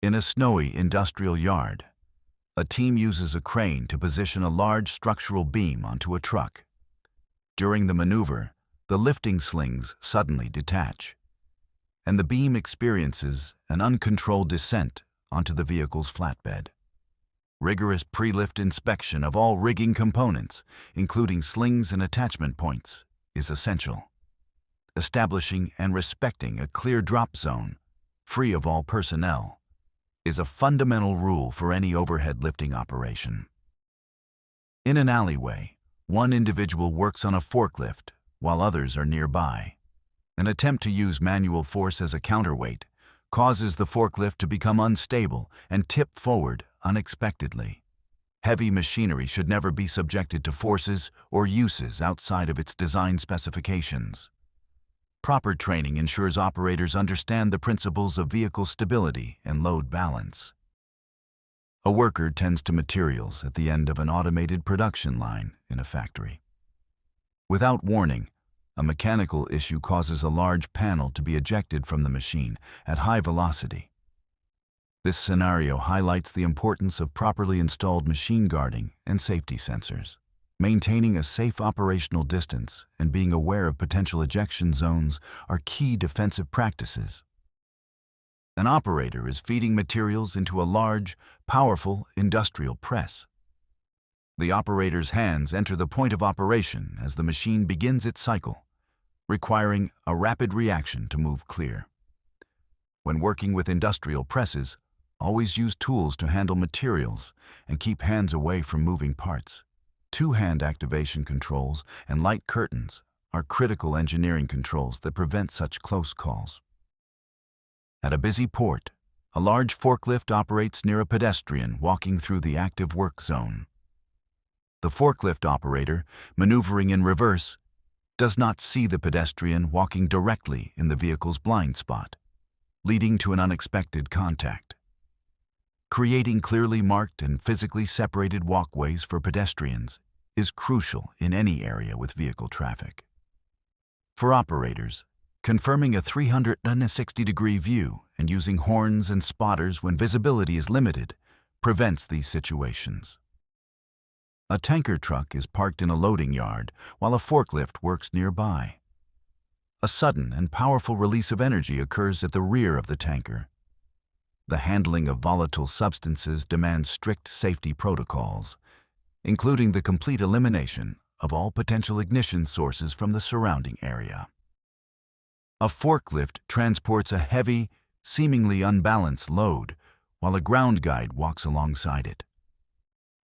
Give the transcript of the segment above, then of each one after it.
In a snowy industrial yard, a team uses a crane to position a large structural beam onto a truck. During the maneuver, the lifting slings suddenly detach, and the beam experiences an uncontrolled descent onto the vehicle's flatbed. Rigorous pre-lift inspection of all rigging components, including slings and attachment points, is essential. Establishing and respecting a clear drop zone, free of all personnel, is a fundamental rule for any overhead lifting operation. In an alleyway, one individual works on a forklift while others are nearby. An attempt to use manual force as a counterweight causes the forklift to become unstable and tip forward unexpectedly. Heavy machinery should never be subjected to forces or uses outside of its design specifications. Proper training ensures operators understand the principles of vehicle stability and load balance. A worker tends to materials at the end of an automated production line in a factory. Without warning, a mechanical issue causes a large panel to be ejected from the machine at high velocity. This scenario highlights the importance of properly installed machine guarding and safety sensors. Maintaining a safe operational distance and being aware of potential ejection zones are key defensive practices. An operator is feeding materials into a large, powerful industrial press. The operator's hands enter the point of operation as the machine begins its cycle, requiring a rapid reaction to move clear. When working with industrial presses, always use tools to handle materials and keep hands away from moving parts. Two-hand activation controls and light curtains are critical engineering controls that prevent such close calls. At a busy port, a large forklift operates near a pedestrian walking through the active work zone. The forklift operator, maneuvering in reverse, does not see the pedestrian walking directly in the vehicle's blind spot, leading to an unexpected contact. Creating clearly marked and physically separated walkways for pedestrians is crucial in any area with vehicle traffic. For operators, confirming a 360-degree view and using horns and spotters when visibility is limited prevents these situations. A tanker truck is parked in a loading yard while a forklift works nearby. A sudden and powerful release of energy occurs at the rear of the tanker. The handling of volatile substances demands strict safety protocols, including the complete elimination of all potential ignition sources from the surrounding area. A forklift transports a heavy, seemingly unbalanced load, while a ground guide walks alongside it.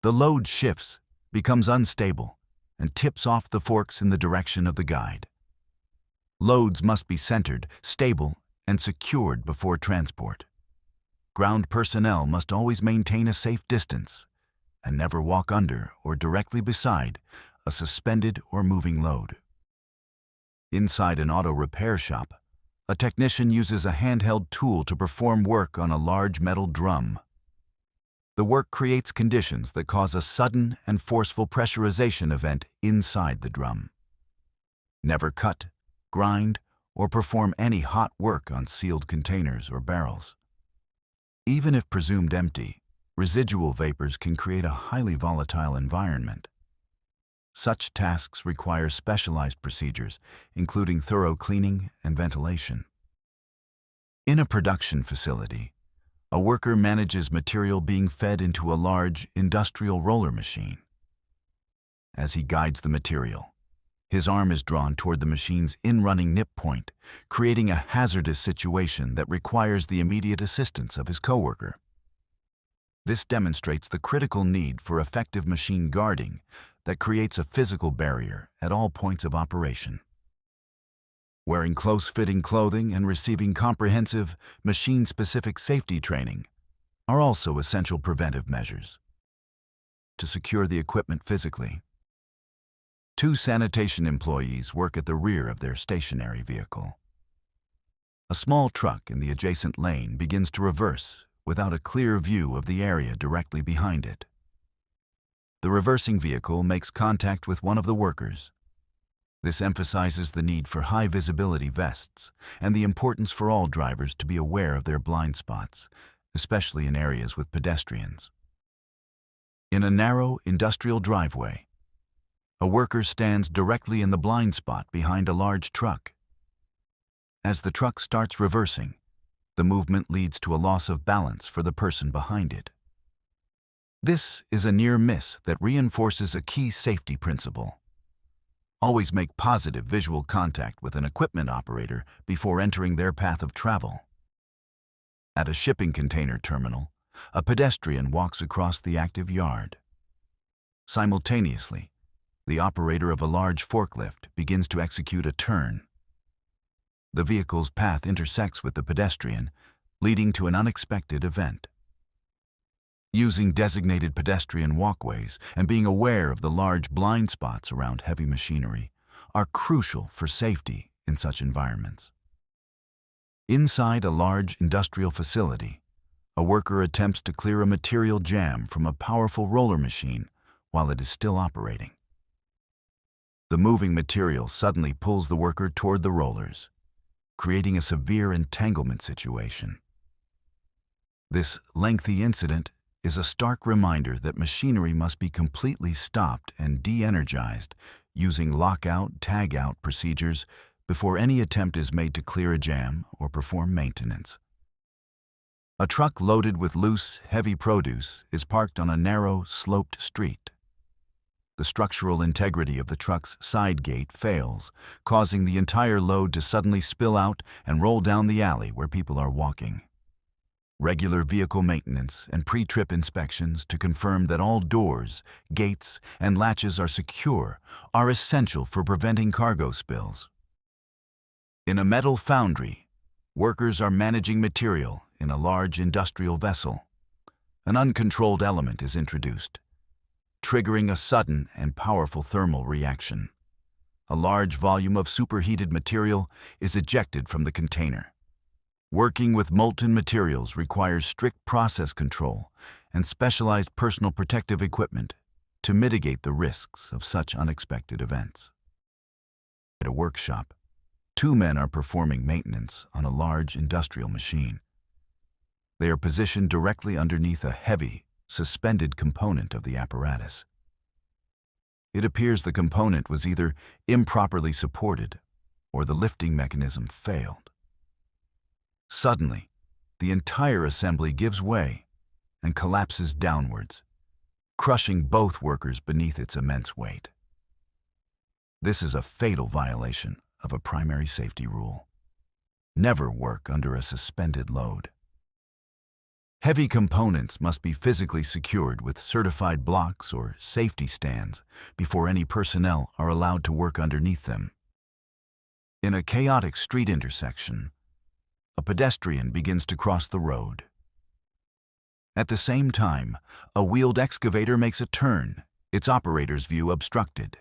The load shifts, becomes unstable, and tips off the forks in the direction of the guide. Loads must be centered, stable, and secured before transport. Ground personnel must always maintain a safe distance and never walk under or directly beside a suspended or moving load. Inside an auto repair shop, a technician uses a handheld tool to perform work on a large metal drum. The work creates conditions that cause a sudden and forceful pressurization event inside the drum. Never cut, grind, or perform any hot work on sealed containers or barrels. Even if presumed empty, residual vapors can create a highly volatile environment. Such tasks require specialized procedures, including thorough cleaning and ventilation. In a production facility, a worker manages material being fed into a large industrial roller machine. As he guides the material, his arm is drawn toward the machine's in-running nip point, creating a hazardous situation that requires the immediate assistance of his coworker. This demonstrates the critical need for effective machine guarding that creates a physical barrier at all points of operation. Wearing close-fitting clothing and receiving comprehensive, machine-specific safety training are also essential preventive measures. To secure the equipment physically, 2 sanitation employees work at the rear of their stationary vehicle. A small truck in the adjacent lane begins to reverse without a clear view of the area directly behind it. The reversing vehicle makes contact with one of the workers. This emphasizes the need for high visibility vests and the importance for all drivers to be aware of their blind spots especially in areas with pedestrians. In a narrow industrial driveway, a worker stands directly in the blind spot behind a large truck. As the truck starts reversing, the movement leads to a loss of balance for the person behind it. This is a near miss that reinforces a key safety principle. Always make positive visual contact with an equipment operator before entering their path of travel. At a shipping container terminal, a pedestrian walks across the active yard. Simultaneously, the operator of a large forklift begins to execute a turn. The vehicle's path intersects with the pedestrian, leading to an unexpected event. Using designated pedestrian walkways and being aware of the large blind spots around heavy machinery are crucial for safety in such environments. Inside a large industrial facility, a worker attempts to clear a material jam from a powerful roller machine while it is still operating. The moving material suddenly pulls the worker toward the rollers, creating a severe entanglement situation. This lengthy incident is a stark reminder that machinery must be completely stopped and de-energized using lockout-tagout procedures before any attempt is made to clear a jam or perform maintenance. A truck loaded with loose, heavy produce is parked on a narrow, sloped street. The structural integrity of the truck's side gate fails, causing the entire load to suddenly spill out and roll down the alley where people are walking. Regular vehicle maintenance and pre-trip inspections to confirm that all doors, gates, and latches are secure are essential for preventing cargo spills. In a metal foundry, workers are managing material in a large industrial vessel. An uncontrolled element is introduced, triggering a sudden and powerful thermal reaction. A large volume of superheated material is ejected from the container. Working with molten materials requires strict process control and specialized personal protective equipment to mitigate the risks of such unexpected events. At a workshop, two men are performing maintenance on a large industrial machine. They are positioned directly underneath a heavy, suspended component of the apparatus. It appears the component was either improperly supported or the lifting mechanism failed. Suddenly, the entire assembly gives way and collapses downwards, crushing both workers beneath its immense weight. This is a fatal violation of a primary safety rule. Never work under a suspended load. Heavy components must be physically secured with certified blocks or safety stands before any personnel are allowed to work underneath them. In a chaotic street intersection, a pedestrian begins to cross the road. At the same time, a wheeled excavator makes a turn, its operator's view obstructed.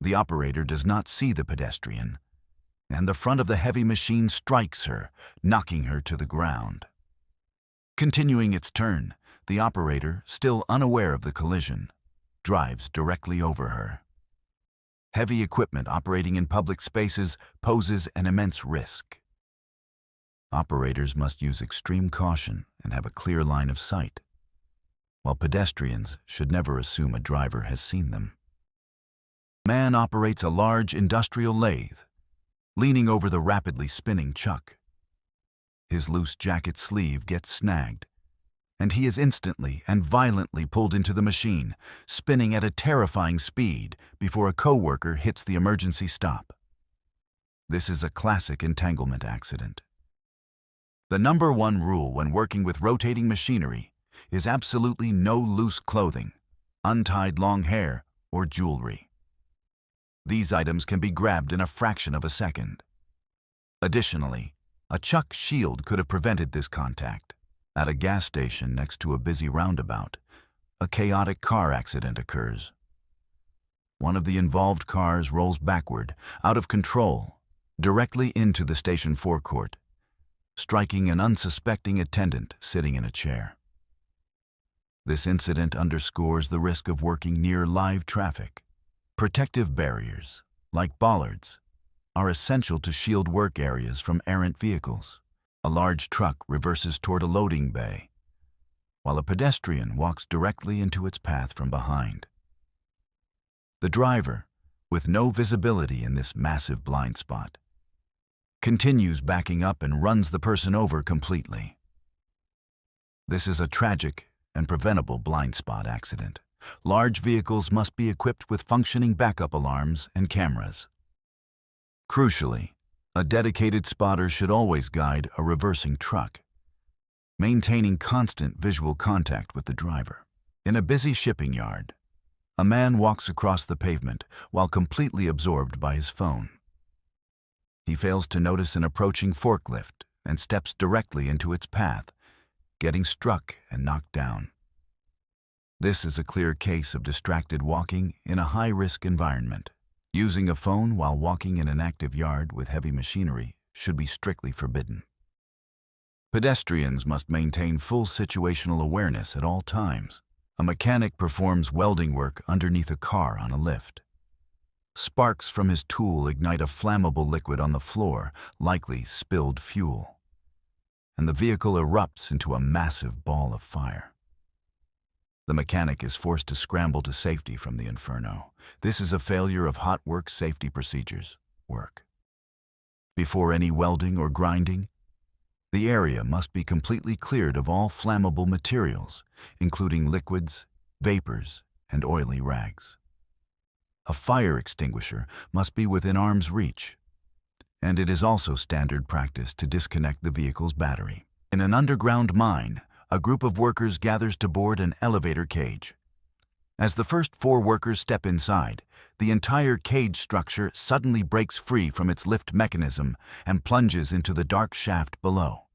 The operator does not see the pedestrian, and the front of the heavy machine strikes her, knocking her to the ground. Continuing its turn, the operator, still unaware of the collision, drives directly over her. Heavy equipment operating in public spaces poses an immense risk. Operators must use extreme caution and have a clear line of sight, while pedestrians should never assume a driver has seen them. A man operates a large industrial lathe, leaning over the rapidly spinning chuck. His loose jacket sleeve gets snagged, and he is instantly and violently pulled into the machine, spinning at a terrifying speed before a coworker hits the emergency stop. This is a classic entanglement accident. The number one rule when working with rotating machinery is absolutely no loose clothing, untied long hair, or jewelry. These items can be grabbed in a fraction of a second. Additionally, a chuck shield could have prevented this contact. At a gas station next to a busy roundabout, a chaotic car accident occurs. One of the involved cars rolls backward, out of control, directly into the station forecourt, striking an unsuspecting attendant sitting in a chair. This incident underscores the risk of working near live traffic. Protective barriers, like bollards, are essential to shield work areas from errant vehicles. A large truck reverses toward a loading bay, while a pedestrian walks directly into its path from behind. The driver, with no visibility in this massive blind spot, continues backing up and runs the person over completely. This is a tragic and preventable blind spot accident. Large vehicles must be equipped with functioning backup alarms and cameras. Crucially, a dedicated spotter should always guide a reversing truck, maintaining constant visual contact with the driver. In a busy shipping yard, a man walks across the pavement while completely absorbed by his phone. He fails to notice an approaching forklift and steps directly into its path, getting struck and knocked down. This is a clear case of distracted walking in a high-risk environment. Using a phone while walking in an active yard with heavy machinery should be strictly forbidden. Pedestrians must maintain full situational awareness at all times. A mechanic performs welding work underneath a car on a lift. Sparks from his tool ignite a flammable liquid on the floor, likely spilled fuel, and the vehicle erupts into a massive ball of fire. The mechanic is forced to scramble to safety from the inferno. This is a failure of hot work safety procedures. Before any welding or grinding, the area must be completely cleared of all flammable materials, including liquids, vapors, and oily rags. A fire extinguisher must be within arm's reach, and it is also standard practice to disconnect the vehicle's battery. In an underground mine, a group of workers gathers to board an elevator cage. As the first 4 workers step inside, the entire cage structure suddenly breaks free from its lift mechanism and plunges into the dark shaft below.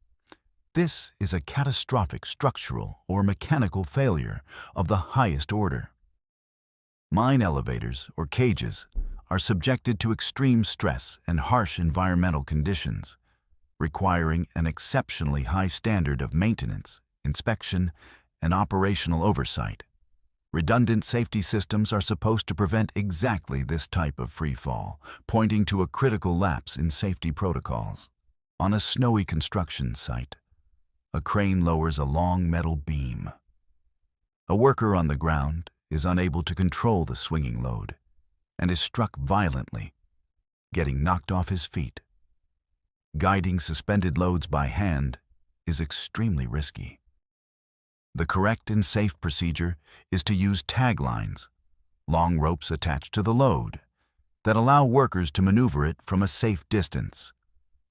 This is a catastrophic structural or mechanical failure of the highest order. Mine elevators, or cages, are subjected to extreme stress and harsh environmental conditions, requiring an exceptionally high standard of maintenance, inspection, and operational oversight. Redundant safety systems are supposed to prevent exactly this type of free fall, pointing to a critical lapse in safety protocols. On a snowy construction site, a crane lowers a long metal beam. A worker on the ground is unable to control the swinging load and is struck violently, getting knocked off his feet. Guiding suspended loads by hand is extremely risky. The correct and safe procedure is to use tag lines, long ropes attached to the load, that allow workers to maneuver it from a safe distance,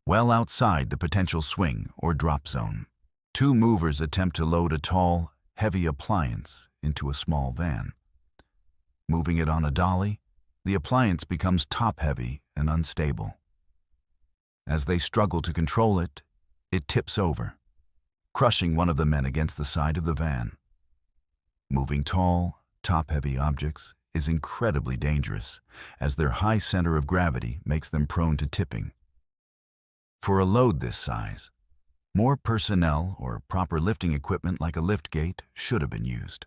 well outside the potential swing or drop zone. 2 movers attempt to load a tall, heavy appliance into a small van. Moving it on a dolly, the appliance becomes top-heavy and unstable. As they struggle to control it, it tips over, crushing one of the men against the side of the van. Moving tall, top-heavy objects is incredibly dangerous, as their high center of gravity makes them prone to tipping. For a load this size, more personnel or proper lifting equipment like a liftgate should have been used.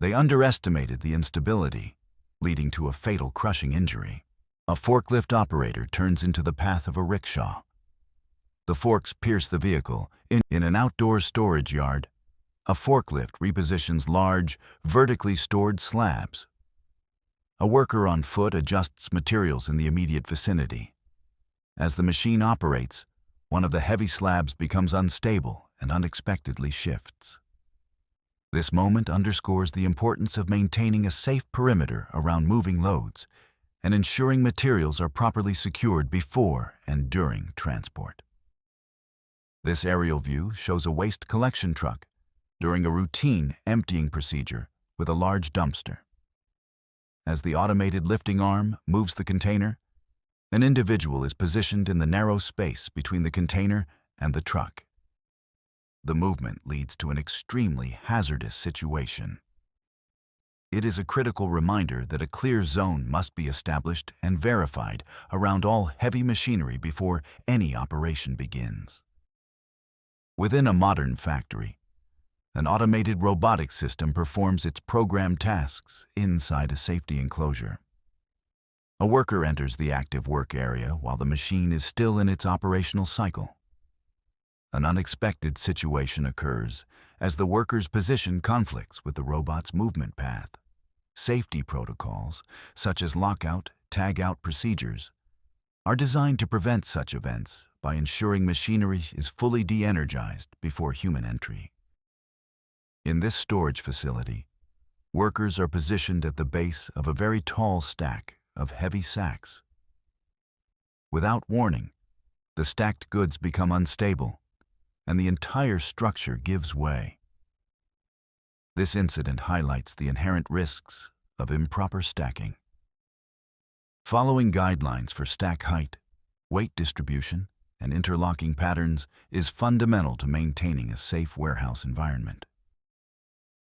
They underestimated the instability, leading to a fatal crushing injury. A forklift operator turns into the path of a rickshaw. The forks pierce the vehicle. In an outdoor storage yard, a forklift repositions large, vertically stored slabs. A worker on foot adjusts materials in the immediate vicinity. As the machine operates, one of the heavy slabs becomes unstable and unexpectedly shifts. This moment underscores the importance of maintaining a safe perimeter around moving loads and ensuring materials are properly secured before and during transport. This aerial view shows a waste collection truck during a routine emptying procedure with a large dumpster. As the automated lifting arm moves the container, an individual is positioned in the narrow space between the container and the truck. The movement leads to an extremely hazardous situation. It is a critical reminder that a clear zone must be established and verified around all heavy machinery before any operation begins. Within a modern factory, an automated robotic system performs its programmed tasks inside a safety enclosure. A worker enters the active work area while the machine is still in its operational cycle. An unexpected situation occurs as the worker's position conflicts with the robot's movement path. Safety protocols, such as lockout, tag-out procedures, are designed to prevent such events by ensuring machinery is fully de-energized before human entry. In this storage facility, workers are positioned at the base of a very tall stack of heavy sacks. Without warning, the stacked goods become unstable, and the entire structure gives way. This incident highlights the inherent risks of improper stacking. Following guidelines for stack height, weight distribution, and interlocking patterns is fundamental to maintaining a safe warehouse environment.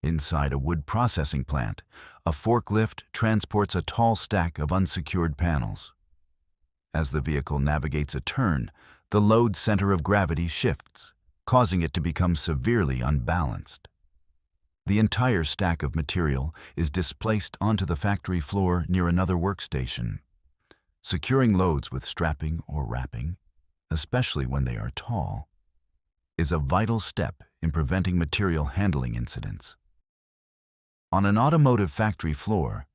Inside a wood processing plant, a forklift transports a tall stack of unsecured panels. As the vehicle navigates a turn, the load center of gravity shifts, causing it to become severely unbalanced. The entire stack of material is displaced onto the factory floor near another workstation. Securing loads with strapping or wrapping, especially when they are tall, is a vital step in preventing material handling incidents. On an automotive factory floor,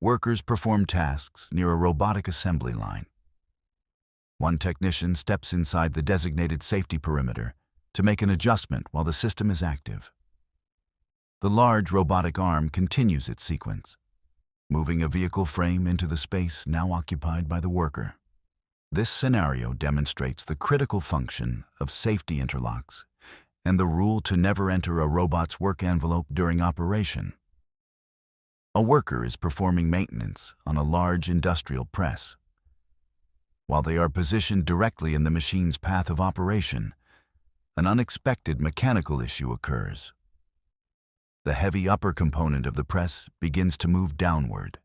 workers perform tasks near a robotic assembly line. One technician steps inside the designated safety perimeter to make an adjustment while the system is active. The large robotic arm continues its sequence, moving a vehicle frame into the space now occupied by the worker. This scenario demonstrates the critical function of safety interlocks and the rule to never enter a robot's work envelope during operation. A worker is performing maintenance on a large industrial press. While they are positioned directly in the machine's path of operation, an unexpected mechanical issue occurs. The heavy upper component of the press begins to move downward.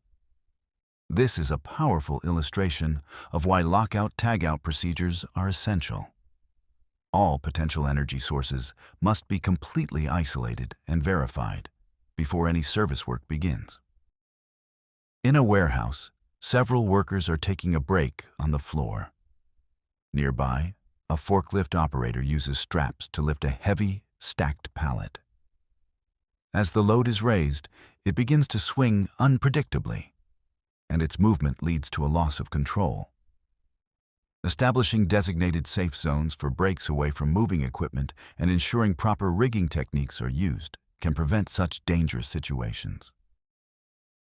This is a powerful illustration of why lockout-tagout procedures are essential. All potential energy sources must be completely isolated and verified before any service work begins. In a warehouse, several workers are taking a break on the floor. Nearby, a forklift operator uses straps to lift a heavy, stacked pallet. As the load is raised, it begins to swing unpredictably, and its movement leads to a loss of control. Establishing designated safe zones for breaks away from moving equipment and ensuring proper rigging techniques are used can prevent such dangerous situations.